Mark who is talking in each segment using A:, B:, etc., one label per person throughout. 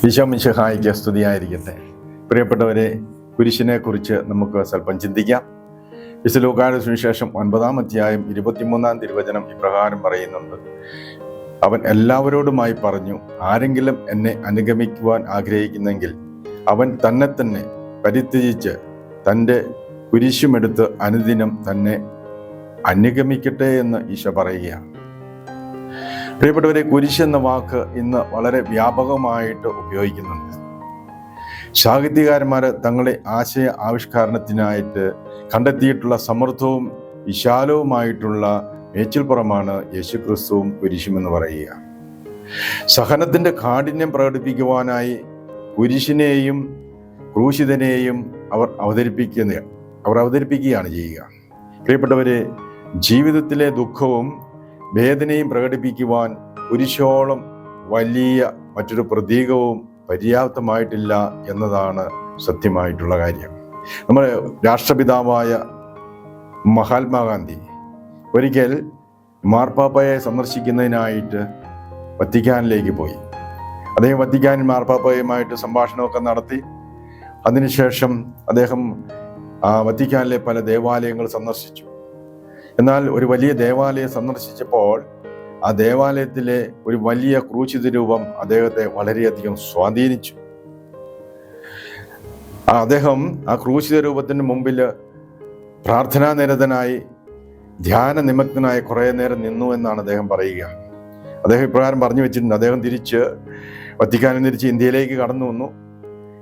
A: ഈശോ മിശിഹായിക്ക് സ്തുതിയായിരിക്കട്ടെ. പ്രിയപ്പെട്ടവരെ, കുരിശിനെ കുറിച്ച് നമുക്ക് സ്വല്പം ചിന്തിക്കാം. വിശുദ്ധ ലൂക്കായുടെ സുവിശേഷം 9-ാം അധ്യായം 23-ാം തിരുവചനം ഇപ്രകാരം പറയുന്നുണ്ട്: അവൻ എല്ലാവരോടുമായി പറഞ്ഞു, ആരെങ്കിലും എന്നെ അനുഗമിക്കുവാൻ ആഗ്രഹിക്കുന്നെങ്കിൽ അവൻ തന്നെ പരിത്യജിച്ച് തൻ്റെ കുരിശുമെടുത്ത് അനുദിനം തന്നെ അനുഗമിക്കട്ടെ എന്ന് ഈശോ പറയുകയാണ്. പ്രിയപ്പെട്ടവരെ, കുരിശ് എന്ന വാക്ക് ഇന്ന് വളരെ വ്യാപകമായിട്ട് ഉപയോഗിക്കുന്നുണ്ട്. സാഹിത്യകാരന്മാർ തങ്ങളുടെ ആശയ ആവിഷ്കാരത്തിനായിട്ട് കണ്ടെത്തിയിട്ടുള്ള സമൃദ്ധവും വിശാലവുമായിട്ടുള്ള മേച്ചിൽപ്പുറമാണ് യേശുക്രിസ്തുവും കുരിശും എന്ന് പറയുക. സഹനത്തിന്റെ കാഠിന്യം പ്രകടിപ്പിക്കുവാനായി കുരിശിനെയും ക്രൂശിതനെയും അവർ അവതരിപ്പിക്കുകയാണ് ചെയ്യുക. പ്രിയപ്പെട്ടവരെ, ജീവിതത്തിലെ ദുഃഖവും വേദനയും പ്രകടിപ്പിക്കുവാൻ കുരിശോളം വലിയ മറ്റൊരു പ്രതീകവും പര്യാപ്തമായിട്ടില്ല എന്നതാണ് സത്യമായിട്ടുള്ള കാര്യം. നമ്മുടെ രാഷ്ട്രപിതാവായ മഹാത്മാഗാന്ധി ഒരിക്കൽ മാർപ്പാപ്പയെ സന്ദർശിക്കുന്നതിനായിട്ട് വത്തിക്കാനിലേക്ക് പോയി. അദ്ദേഹം വത്തിക്കാനിൽ മാർപ്പാപ്പയുമായിട്ട് സംഭാഷണമൊക്കെ നടത്തി. അതിനുശേഷം അദ്ദേഹം വത്തിക്കാനിലെ പല ദേവാലയങ്ങൾ സന്ദർശിച്ചു. എന്നാൽ ഒരു വലിയ ദേവാലയം സന്ദർശിച്ചപ്പോൾ ആ ദേവാലയത്തിലെ ഒരു വലിയ ക്രൂശിത രൂപം അദ്ദേഹത്തെ വളരെയധികം സ്വാധീനിച്ചു. അദ്ദേഹം ആ ക്രൂശിത രൂപത്തിന് മുമ്പിൽ പ്രാർത്ഥനാനിരതനായി ധ്യാന നിമഗ്നായി കുറേ നേരം നിന്നു എന്നാണ് അദ്ദേഹം പറയുക. അദ്ദേഹം ഇപ്രകാരം പറഞ്ഞു വെച്ചിട്ടുണ്ട്. അദ്ദേഹം വത്തിക്കാനിൽ തിരിച്ച് ഇന്ത്യയിലേക്ക് കടന്നു വന്നു.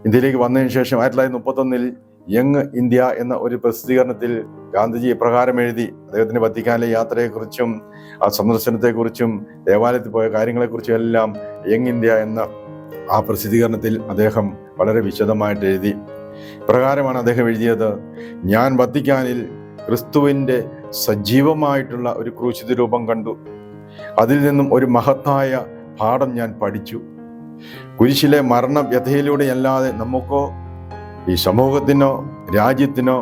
A: ഇന്ത്യയിലേക്ക് വന്നതിന് ശേഷം 1931 യങ് ഇന്ത്യ എന്ന ഒരു പ്രസിദ്ധീകരണത്തിൽ ഗാന്ധിജി ഇപ്രകാരം എഴുതി. അദ്ദേഹത്തിന്റെ വത്തിക്കാനിലെ യാത്രയെക്കുറിച്ചും ആ സന്ദർശനത്തെക്കുറിച്ചും ദേവാലയത്തിൽ പോയ കാര്യങ്ങളെക്കുറിച്ചും എല്ലാം യങ് ഇന്ത്യ എന്ന ആ പ്രസിദ്ധീകരണത്തിൽ അദ്ദേഹം വളരെ വിശദമായിട്ട് എഴുതി. പ്രകാരമാണ് അദ്ദേഹം എഴുതിയത്: ഞാൻ വത്തിക്കാനിൽ ക്രിസ്തുവിൻ്റെ സജീവമായിട്ടുള്ള ഒരു ക്രൂശിത രൂപം കണ്ടു. അതിൽ നിന്നും ഒരു മഹത്തായ പാഠം ഞാൻ പഠിച്ചു. കുരിശിലെ മരണവ്യഥയിലൂടെയല്ലാതെ നമുക്കോ ഈ സമൂഹത്തിനോ രാജ്യത്തിനോ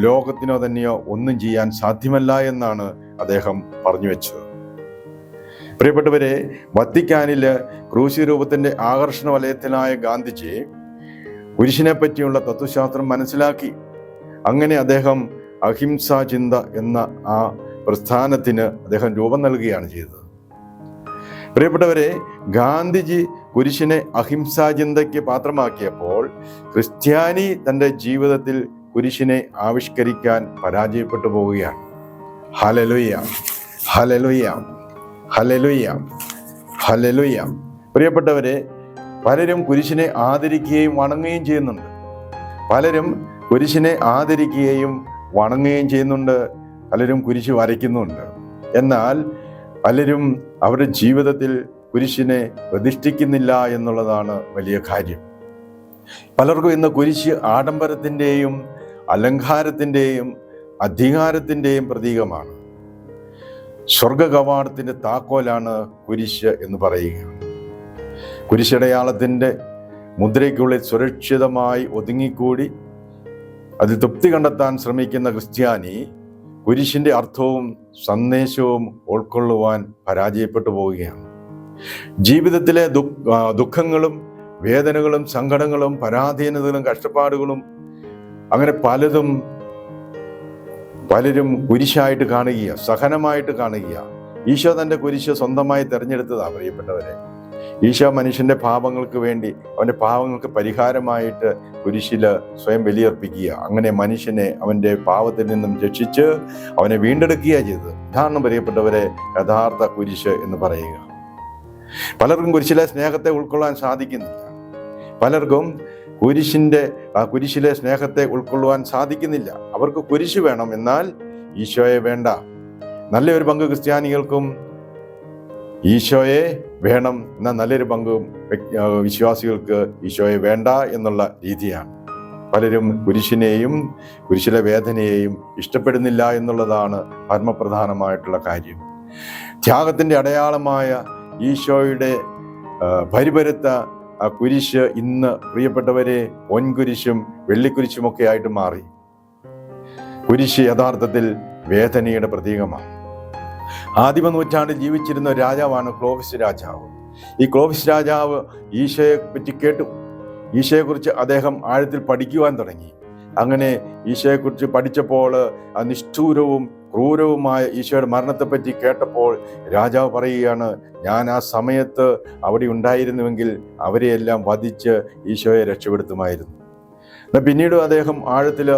A: ലോകത്തിനോ തന്നെയോ ഒന്നും ചെയ്യാൻ സാധ്യമല്ല എന്നാണ് അദ്ദേഹം പറഞ്ഞു വെച്ചത്. പ്രിയപ്പെട്ടവരെ, വത്തിക്കാനില് ക്രൂശി രൂപത്തിന്റെ ആകർഷണ വലയത്തിലായ ഗാന്ധിജി കുരിശിനെ പറ്റിയുള്ള തത്വശാസ്ത്രം മനസ്സിലാക്കി. അങ്ങനെ അദ്ദേഹം അഹിംസാ ചിന്ത എന്ന ആ പ്രസ്ഥാനത്തിന് അദ്ദേഹം രൂപം നൽകുകയാണ് ചെയ്തത്. പ്രിയപ്പെട്ടവരെ, ഗാന്ധിജി കുരിശിനെ അഹിംസാ ചിന്തയ്ക്ക് പാത്രമാക്കിയപ്പോൾ ക്രിസ്ത്യാനി തൻ്റെ ജീവിതത്തിൽ കുരിശിനെ ആവിഷ്കരിക്കാൻ പരാജയപ്പെട്ടു പോവുകയാണ്. Hallelujah, hallelujah, hallelujah, hallelujah. പ്രിയപ്പെട്ടവരെ, പലരും കുരിശിനെ ആദരിക്കുകയും വണങ്ങുകയും ചെയ്യുന്നുണ്ട്. പലരും കുരിശിനെ ആദരിക്കുകയും വണങ്ങുകയും ചെയ്യുന്നുണ്ട്. പലരും കുരിശ് വരയ്ക്കുന്നുണ്ട്. എന്നാൽ പലരും അവരുടെ ജീവിതത്തിൽ കുരിശിനെ പ്രതിഷ്ഠിക്കുന്നില്ല എന്നുള്ളതാണ് വലിയ കാര്യം. പലർക്കും ഇന്ന് കുരിശ് ആഡംബരത്തിൻ്റെയും അലങ്കാരത്തിൻ്റെയും അധികാരത്തിൻ്റെയും പ്രതീകമാണ്. സ്വർഗ കവാടത്തിൻ്റെ താക്കോലാണ് കുരിശ് എന്ന് പറയുക. കുരിശടയാളത്തിൻ്റെ മുദ്രയ്ക്കുള്ളിൽ സുരക്ഷിതമായി ഒതുങ്ങിക്കൂടി അതിൽ തൃപ്തി കണ്ടെത്താൻ ശ്രമിക്കുന്ന ക്രിസ്ത്യാനി കുരിശിന്റെ അർത്ഥവും സന്ദേശവും ഉൾക്കൊള്ളുവാൻ പരാജയപ്പെട്ടു പോവുകയാണ്. ജീവിതത്തിലെ ദുഃഖങ്ങളും വേദനകളും സങ്കടങ്ങളും പരാധീനതകളും കഷ്ടപ്പാടുകളും അങ്ങനെ പലരും കുരിശായിട്ട് കാണുക, സഹനമായിട്ട് കാണുക. ഈശോ തൻ്റെ കുരിശ് സ്വന്തമായി തിരഞ്ഞെടുത്തതാണ്. പ്രിയപ്പെട്ടവരെ, ഈശോ മനുഷ്യന്റെ പാപങ്ങൾക്ക് വേണ്ടി, അവന്റെ പാപങ്ങൾക്ക് പരിഹാരമായിട്ട് കുരിശില് സ്വയം ബലിയർപ്പിക്കുക. അങ്ങനെ മനുഷ്യനെ അവന്റെ പാപത്തിൽ നിന്നും രക്ഷിച്ച് അവനെ വീണ്ടെടുക്കുക ചെയ്തത്. ഇതാണ് പ്രിയപ്പെട്ടവരെ യഥാർത്ഥ കുരിശ് എന്ന് പറയുക. പലർക്കും കുരിശിലെ സ്നേഹത്തെ ഉൾക്കൊള്ളാൻ സാധിക്കുന്നില്ല. പലർക്കും കുരിശിലെ സ്നേഹത്തെ ഉൾക്കൊള്ളുവാൻ സാധിക്കുന്നില്ല. അവർക്ക് കുരിശ് വേണം, എന്നാൽ ഈശോയെ വേണ്ട. നല്ലൊരു പങ്ക് ക്രിസ്ത്യാനികൾക്കും ഈശോയെ വേണം, എന്നാൽ നല്ലൊരു പങ്കും വിശ്വാസികൾക്ക് ഈശോയെ വേണ്ട എന്നുള്ള രീതിയാണ്. പലരും കുരിശിനെയും കുരിശിലെ വേദനയെയും ഇഷ്ടപ്പെടുന്നില്ല എന്നുള്ളതാണ് പരമപ്രധാനമായിട്ടുള്ള കാര്യം. ത്യാഗത്തിന്റെ അടയാളമായ ഈശോയുടെ പരിപരുത്ത കുരിശ് ഇന്ന് പ്രിയപ്പെട്ടവരെ പൊൻകുരിശും വെള്ളിക്കുരിശുമൊക്കെ ആയിട്ട് മാറി. കുരിശ് യഥാർത്ഥത്തിൽ വേദനയുടെ പ്രതീകമാണ്. ആദിമ നൂറ്റാണ്ടിൽ ജീവിച്ചിരുന്ന രാജാവാണ് ക്ലോവിസ് രാജാവ്. ഈ ക്ലോവിസ് രാജാവ് ഈശോയെ പറ്റി കേട്ടു. ഈശോയെക്കുറിച്ച് അദ്ദേഹം ആഴത്തിൽ പഠിക്കുവാൻ തുടങ്ങി. അങ്ങനെ ഈശോയെക്കുറിച്ച് പഠിച്ചപ്പോൾ ആ നിഷ്ഠൂരവും ക്രൂരവുമായ ഈശോയുടെ മരണത്തെപ്പറ്റി കേട്ടപ്പോൾ രാജാവ് പറയുകയാണ്, ഞാൻ ആ സമയത്ത് അവിടെ ഉണ്ടായിരുന്നുവെങ്കിൽ അവരെയെല്ലാം വധിച്ച് ഈശോയെ രക്ഷപ്പെടുത്തുമായിരുന്നു. എന്നാൽ പിന്നീട് അദ്ദേഹം ആഴത്തിൽ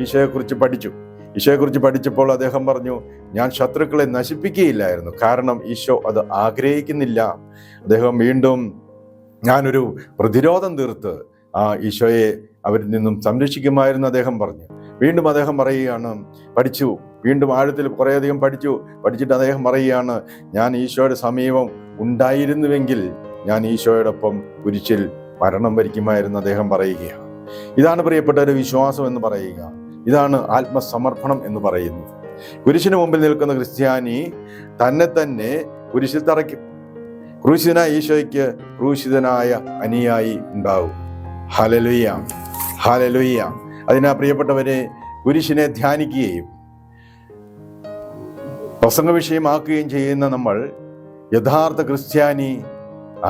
A: ഈശോയെക്കുറിച്ച് പഠിച്ചു. ഈശോയെക്കുറിച്ച് പഠിച്ചപ്പോൾ അദ്ദേഹം പറഞ്ഞു, ഞാൻ ശത്രുക്കളെ നശിപ്പിക്കുകയില്ലായിരുന്നു, കാരണം ഈശോ അത് ആഗ്രഹിക്കുന്നില്ല. അദ്ദേഹം വീണ്ടും ഞാനൊരു പ്രതിരോധം തീർത്ത് ആ ഈശോയെ അവരിൽ നിന്നും സംരക്ഷിക്കുമായിരുന്നു അദ്ദേഹം പറഞ്ഞു. വീണ്ടും അദ്ദേഹം പറയുകയാണ്, പഠിച്ചു, വീണ്ടും ആഴത്തിൽ കുറേയധികം പഠിച്ചിട്ട് അദ്ദേഹം പറയുകയാണ്, ഞാൻ ഈശോയുടെ സമീപം ഉണ്ടായിരുന്നുവെങ്കിൽ ഞാൻ ഈശോയോടൊപ്പം കുരിശിൽ മരണം വരിക്കുമായിരുന്നു അദ്ദേഹം പറയുകയാണ്. ഇതാണ് പ്രിയപ്പെട്ട ഒരു വിശ്വാസം എന്ന് പറയുക. ഇതാണ് ആത്മസമർപ്പണം എന്ന് പറയുന്നത്. കുരിശിന് മുമ്പിൽ നിൽക്കുന്ന ക്രിസ്ത്യാനി തന്നെ കുരിശിൽ തറയ്ക്കും. ക്രൂശിതനായ ഈശോയ്ക്ക് ക്രൂശിതനായ അനുയായി ഉണ്ടാവും. Hallelujah, hallelujah. അതിനാ പ്രിയപ്പെട്ടവരെ, കുരിശിനെ ധ്യാനിക്കുകയും പ്രസംഗ വിഷയമാക്കുകയും ചെയ്യുന്ന നമ്മൾ യഥാർത്ഥ ക്രിസ്ത്യാനി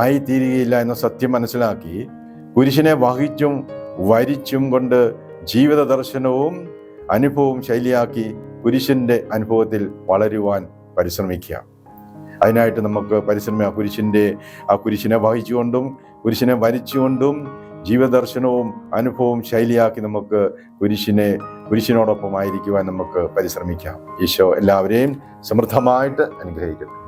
A: ആയിത്തീരുകയില്ല എന്ന സത്യം മനസ്സിലാക്കി കുരിശിനെ വഹിച്ചും വരിച്ചും കൊണ്ട് ജീവിത ദർശനവും അനുഭവവും ശൈലിയാക്കി കുരിശിൻ്റെ അനുഭവത്തിൽ വളരുവാൻ പരിശ്രമിക്കുക. അതിനായിട്ട് നമുക്ക് കുരിശിനെ വഹിച്ചുകൊണ്ടും കുരിശിനെ വരിച്ചുകൊണ്ടും ജീവദർശനവും അനുഭവവും ശൈലിയാക്കി നമുക്ക് കുരിശിനോടൊപ്പം ആയിരിക്കുവാൻ നമുക്ക് പരിശ്രമിക്കാം. ഈശോ എല്ലാവരെയും സമൃദ്ധമായിട്ട് അനുഗ്രഹിക്കട്ടെ.